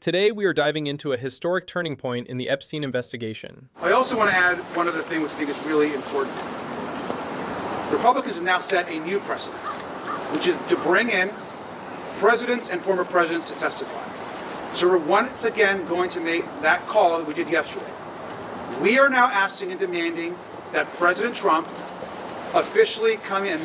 Today, we are diving into a historic turning point in the Epstein investigation. I also want to add one other thing which I think is really important. Republicans have now set a new precedent, which is to bring in presidents and former presidents to testify. So we're once again going to make that call that we did yesterday. We are now asking and demanding that President Trump officially come in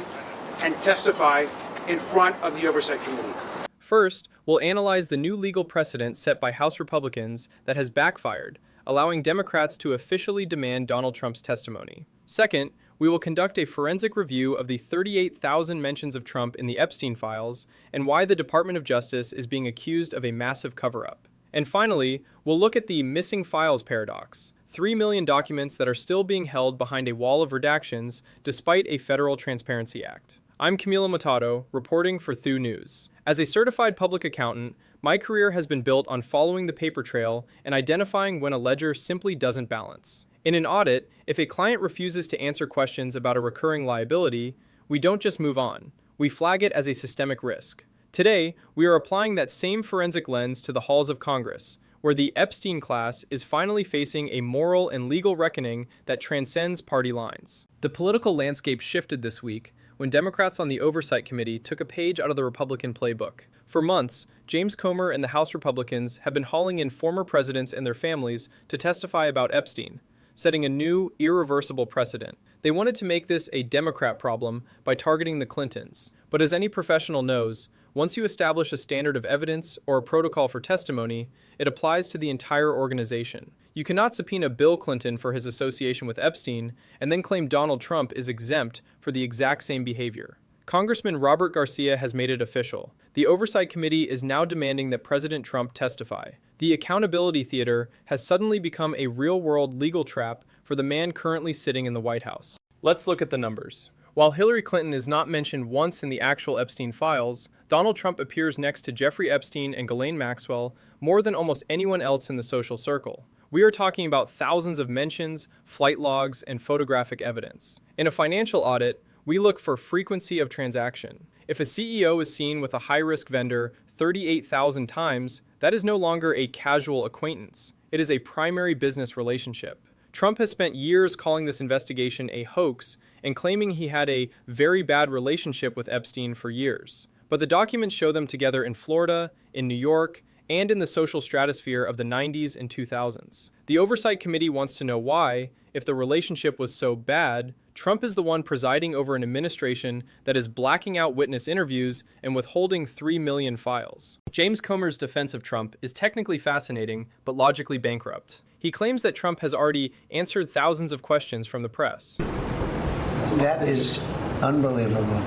and testify in front of the Oversight Committee. First, we'll analyze the new legal precedent set by House Republicans that has backfired, allowing Democrats to officially demand Donald Trump's testimony. Second, we will conduct a forensic review of the 38,000 mentions of Trump in the Epstein files and why the Department of Justice is being accused of a massive cover-up. And finally, we'll look at the missing files paradox, 3 million documents that are still being held behind a wall of redactions despite a federal Transparency Act. I'm Camilo Machado, reporting for Thu News. As a certified public accountant, my career has been built on following the paper trail and identifying when a ledger simply doesn't balance. In an audit, if a client refuses to answer questions about a recurring liability, we don't just move on. We flag it as a systemic risk. Today, we are applying that same forensic lens to the halls of Congress, where the Epstein class is finally facing a moral and legal reckoning that transcends party lines. The political landscape shifted this week when Democrats on the Oversight Committee took a page out of the Republican playbook. For months, James Comer and the House Republicans have been hauling in former presidents and their families to testify about Epstein, setting a new, irreversible precedent. They wanted to make this a Democrat problem by targeting the Clintons. But as any professional knows, once you establish a standard of evidence or a protocol for testimony, it applies to the entire organization. You cannot subpoena Bill Clinton for his association with Epstein and then claim Donald Trump is exempt for the exact same behavior. Congressman Robert Garcia has made it official. The Oversight Committee is now demanding that President Trump testify. The accountability theater has suddenly become a real-world legal trap for the man currently sitting in the White House. Let's look at the numbers. While Hillary Clinton is not mentioned once in the actual Epstein files, Donald Trump appears next to Jeffrey Epstein and Ghislaine Maxwell more than almost anyone else in the social circle. We are talking about thousands of mentions, flight logs, and photographic evidence. In a financial audit, we look for frequency of transaction. If a CEO is seen with a high-risk vendor 38,000 times, that is no longer a casual acquaintance. It is a primary business relationship. Trump has spent years calling this investigation a hoax and claiming he had a very bad relationship with Epstein for years. But the documents show them together in Florida, in New York, and in the social stratosphere of the 90s and 2000s. The Oversight Committee wants to know why, if the relationship was so bad, Trump is the one presiding over an administration that is blacking out witness interviews and withholding 3 million files. James Comer's defense of Trump is technically fascinating, but logically bankrupt. He claims that Trump has already answered thousands of questions from the press. That is unbelievable.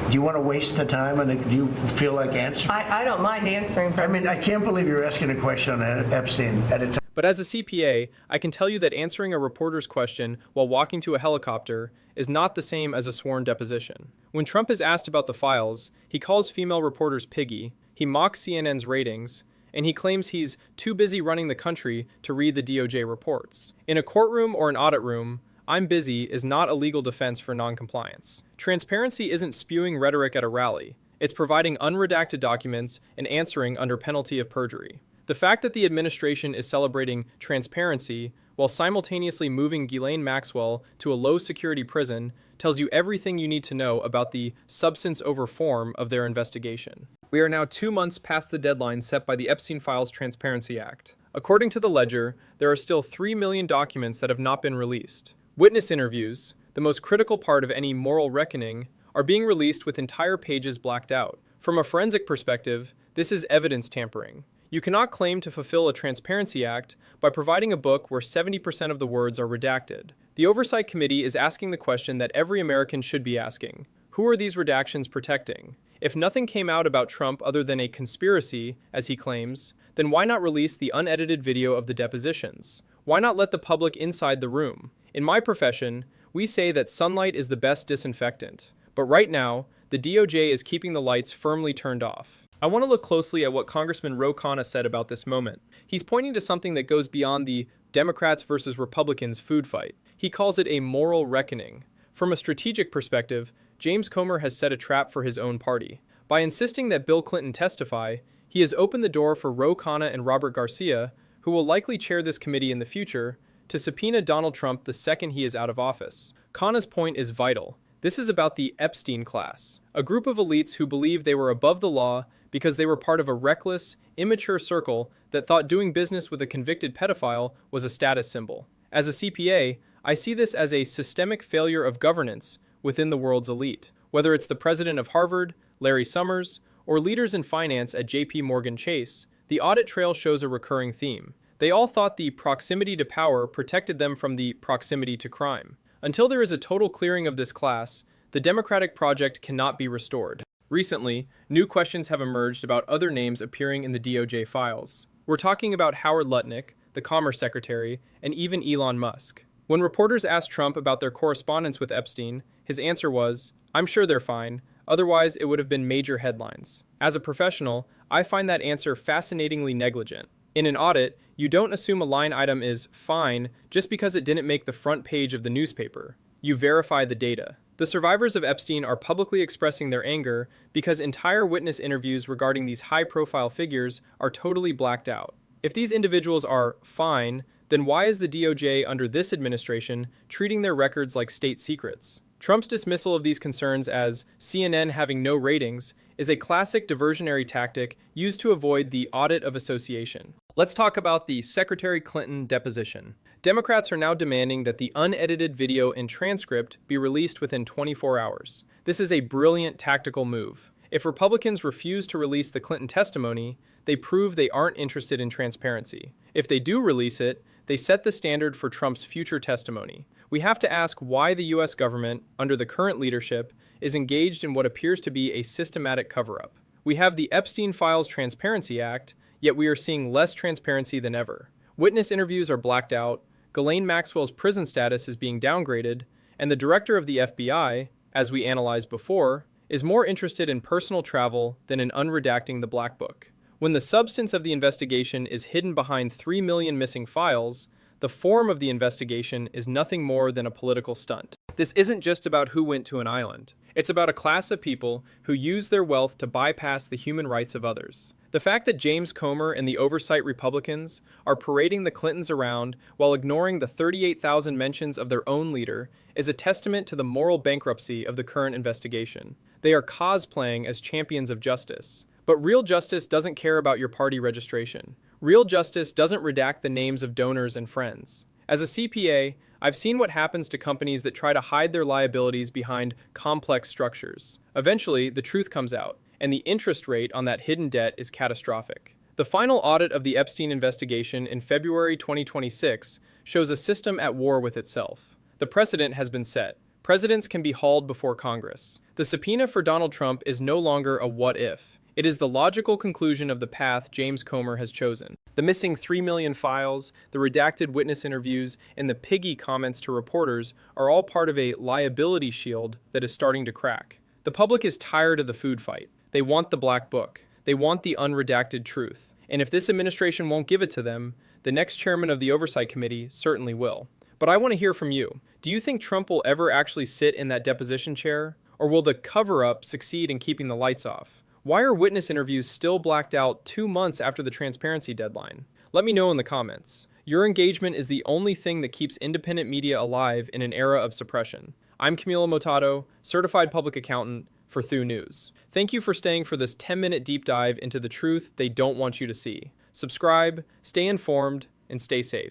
Do you want to waste the time, and do you feel like answering? I don't mind answering. I mean, I can't believe you're asking a question on Epstein at a time. But as a CPA, I can tell you that answering a reporter's question while walking to a helicopter is not the same as a sworn deposition. When Trump is asked about the files, he calls female reporters piggy, he mocks CNN's ratings, and he claims he's too busy running the country to read the DOJ reports. In a courtroom or an audit room, "I'm busy" is not a legal defense for noncompliance. Transparency isn't spewing rhetoric at a rally. It's providing unredacted documents and answering under penalty of perjury. The fact that the administration is celebrating transparency while simultaneously moving Ghislaine Maxwell to a low-security prison tells you everything you need to know about the substance over form of their investigation. We are now 2 months past the deadline set by the Epstein Files Transparency Act. According to the Ledger, there are still 3 million documents that have not been released. Witness interviews, the most critical part of any moral reckoning, are being released with entire pages blacked out. From a forensic perspective, this is evidence tampering. You cannot claim to fulfill a Transparency Act by providing a book where 70% of the words are redacted. The Oversight Committee is asking the question that every American should be asking. Who are these redactions protecting? If nothing came out about Trump other than a conspiracy, as he claims, then why not release the unedited video of the depositions? Why not let the public inside the room? In my profession, we say that sunlight is the best disinfectant. But right now, the DOJ is keeping the lights firmly turned off. I want to look closely at what Congressman Ro Khanna said about this moment. He's pointing to something that goes beyond the Democrats versus Republicans food fight. He calls it a moral reckoning. From a strategic perspective, James Comer has set a trap for his own party. By insisting that Bill Clinton testify, He has opened the door for Ro Khanna and Robert Garcia, who will likely chair this committee in the future, to subpoena Donald Trump the second he is out of office. Khanna's point is vital. This is about the Epstein class, a group of elites who believed they were above the law because they were part of a reckless, immature circle that thought doing business with a convicted pedophile was a status symbol. As a CPA, I see this as a systemic failure of governance within the world's elite. Whether it's the president of Harvard, Larry Summers, or leaders in finance at JP Morgan Chase, the audit trail shows a recurring theme. They all thought the proximity to power protected them from the proximity to crime. Until there is a total clearing of this class, the democratic project cannot be restored. Recently, new questions have emerged about other names appearing in the DOJ files. We're talking about Howard Lutnick, the Commerce Secretary, and even Elon Musk. When reporters asked Trump about their correspondence with Epstein, his answer was, "I'm sure they're fine, otherwise it would have been major headlines." As a professional, I find that answer fascinatingly negligent. In an audit, you don't assume a line item is fine just because it didn't make the front page of the newspaper. You verify the data. The survivors of Epstein are publicly expressing their anger because entire witness interviews regarding these high-profile figures are totally blacked out. If these individuals are fine, then why is the DOJ under this administration treating their records like state secrets? Trump's dismissal of these concerns as CNN having no ratings is a classic diversionary tactic used to avoid the audit of association. Let's talk about the Secretary Clinton deposition. Democrats are now demanding that the unedited video and transcript be released within 24 hours. This is a brilliant tactical move. If Republicans refuse to release the Clinton testimony, they prove they aren't interested in transparency. If they do release it, they set the standard for Trump's future testimony. We have to ask why the U.S. government, under the current leadership, is engaged in what appears to be a systematic cover-up. We have the Epstein Files Transparency Act, yet we are seeing less transparency than ever. Witness interviews are blacked out, Ghislaine Maxwell's prison status is being downgraded, and the director of the FBI, as we analyzed before, is more interested in personal travel than in unredacting the Black Book. When the substance of the investigation is hidden behind 3 million missing files, the form of the investigation is nothing more than a political stunt. This isn't just about who went to an island. It's about a class of people who use their wealth to bypass the human rights of others. The fact that James Comer and the oversight Republicans are parading the Clintons around while ignoring the 38,000 mentions of their own leader is a testament to the moral bankruptcy of the current investigation. They are cosplaying as champions of justice. But real justice doesn't care about your party registration. Real justice doesn't redact the names of donors and friends. As a CPA, I've seen what happens to companies that try to hide their liabilities behind complex structures. Eventually, the truth comes out, and the interest rate on that hidden debt is catastrophic. The final audit of the Epstein investigation in February 2026 shows a system at war with itself. The precedent has been set. Presidents can be hauled before Congress. The subpoena for Donald Trump is no longer a what if. It is the logical conclusion of the path James Comer has chosen. The missing 3 million files, the redacted witness interviews, and the piggy comments to reporters are all part of a liability shield that is starting to crack. The public is tired of the food fight. They want the Black Book. They want the unredacted truth. And if this administration won't give it to them, the next chairman of the Oversight Committee certainly will. But I want to hear from you. Do you think Trump will ever actually sit in that deposition chair? Or will the cover-up succeed in keeping the lights off? Why are witness interviews still blacked out 2 months after the transparency deadline? Let me know in the comments. Your engagement is the only thing that keeps independent media alive in an era of suppression. I'm Camilo Motado, certified public accountant for Thu News. Thank you for staying for this 10-minute deep dive into the truth they don't want you to see. Subscribe, stay informed, and stay safe.